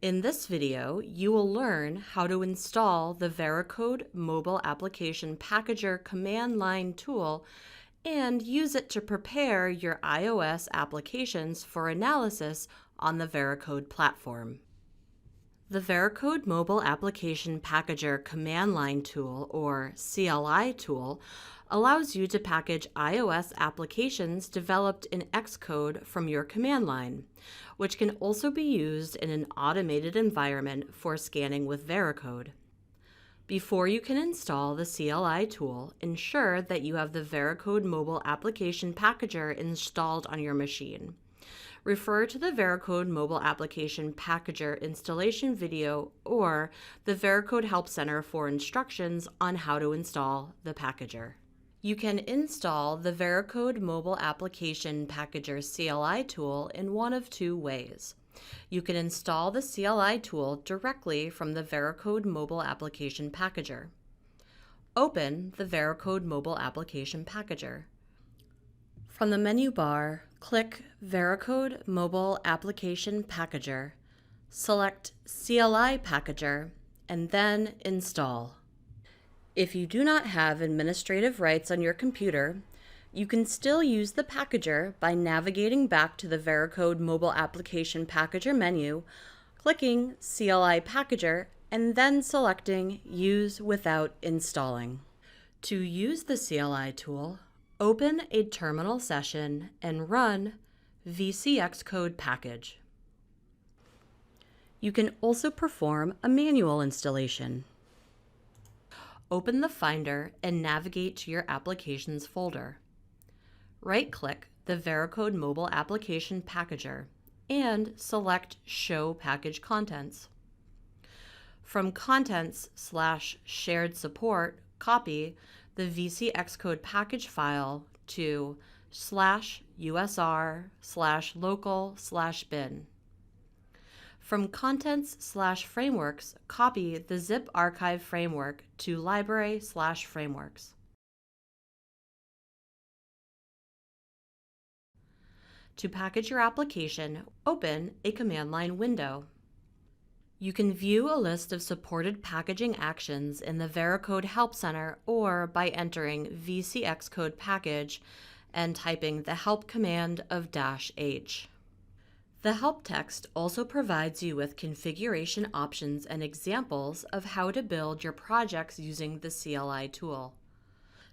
In this video, you will learn how to install the Veracode Mobile Application Packager command line tool and use it to prepare your iOS applications for analysis on the Veracode platform. The Veracode Mobile Application Packager command line tool, or CLI tool, allows you to package iOS applications developed in Xcode from your command line, which can also be used in an automated environment for scanning with Veracode. Before you can install the CLI tool, ensure that you have the Veracode Mobile Application Packager installed on your machine. Refer to the Veracode Mobile Application Packager installation video or the Veracode Help Center for instructions on how to install the packager. You can install the Veracode Mobile Application Packager CLI tool in one of two ways. You can install the CLI tool directly from the Veracode Mobile Application Packager. Open the Veracode Mobile Application Packager. From the menu bar, click Veracode Mobile Application Packager, select CLI Packager, and then Install. If you do not have administrative rights on your computer, you can still use the packager by navigating back to the Veracode Mobile Application Packager menu, clicking CLI Packager, and then selecting Use Without Installing. To use the CLI tool, open a terminal session and run Xcode package. You can also perform a manual installation. Open the Finder and navigate to your Applications folder. Right-click the Veracode Mobile Application Packager and select Show Package Contents. From Contents/Shared Support, copy the Xcode package file to /usr/local/bin. From Contents/Frameworks, copy the zip archive framework to library/frameworks. To package your application, open a command line window. You can view a list of supported packaging actions in the Veracode Help Center or by entering Xcode package and typing the help command of -h. The help text also provides you with configuration options and examples of how to build your projects using the CLI tool.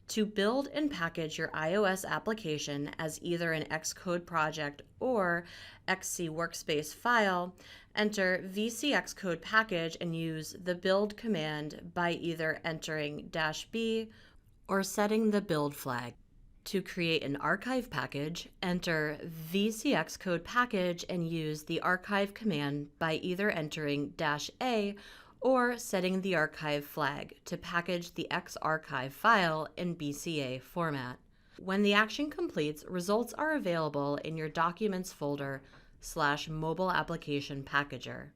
To build and package your iOS application as either an Xcode project or XC Workspace file, enter Xcode package and use the build command by either entering -b or setting the build flag. To create an archive package, enter Xcode package and use the archive command by either entering -a or setting the archive flag to package the Xarchive file in BCA format. When the action completes, results are available in your Documents folder /Mobile Application Packager.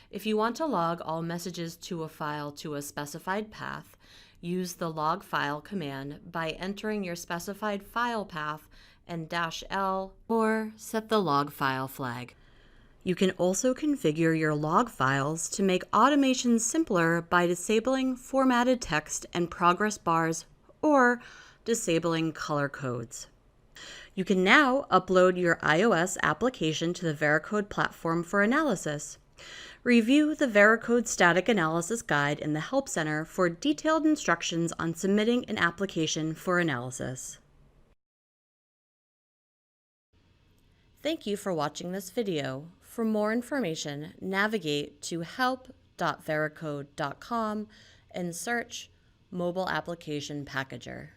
If you want to log all messages to a file to a specified path, use the log file command by entering your specified file path and -l or set the log file flag. You can also configure your log files to make automations simpler by disabling formatted text and progress bars or disabling color codes. You can now upload your iOS application to the Veracode Platform for analysis. Review the Veracode Static Analysis Guide in the Help Center for detailed instructions on submitting an application for analysis. Thank you for watching this video. For more information, navigate to help.veracode.com and search Mobile Application Packager.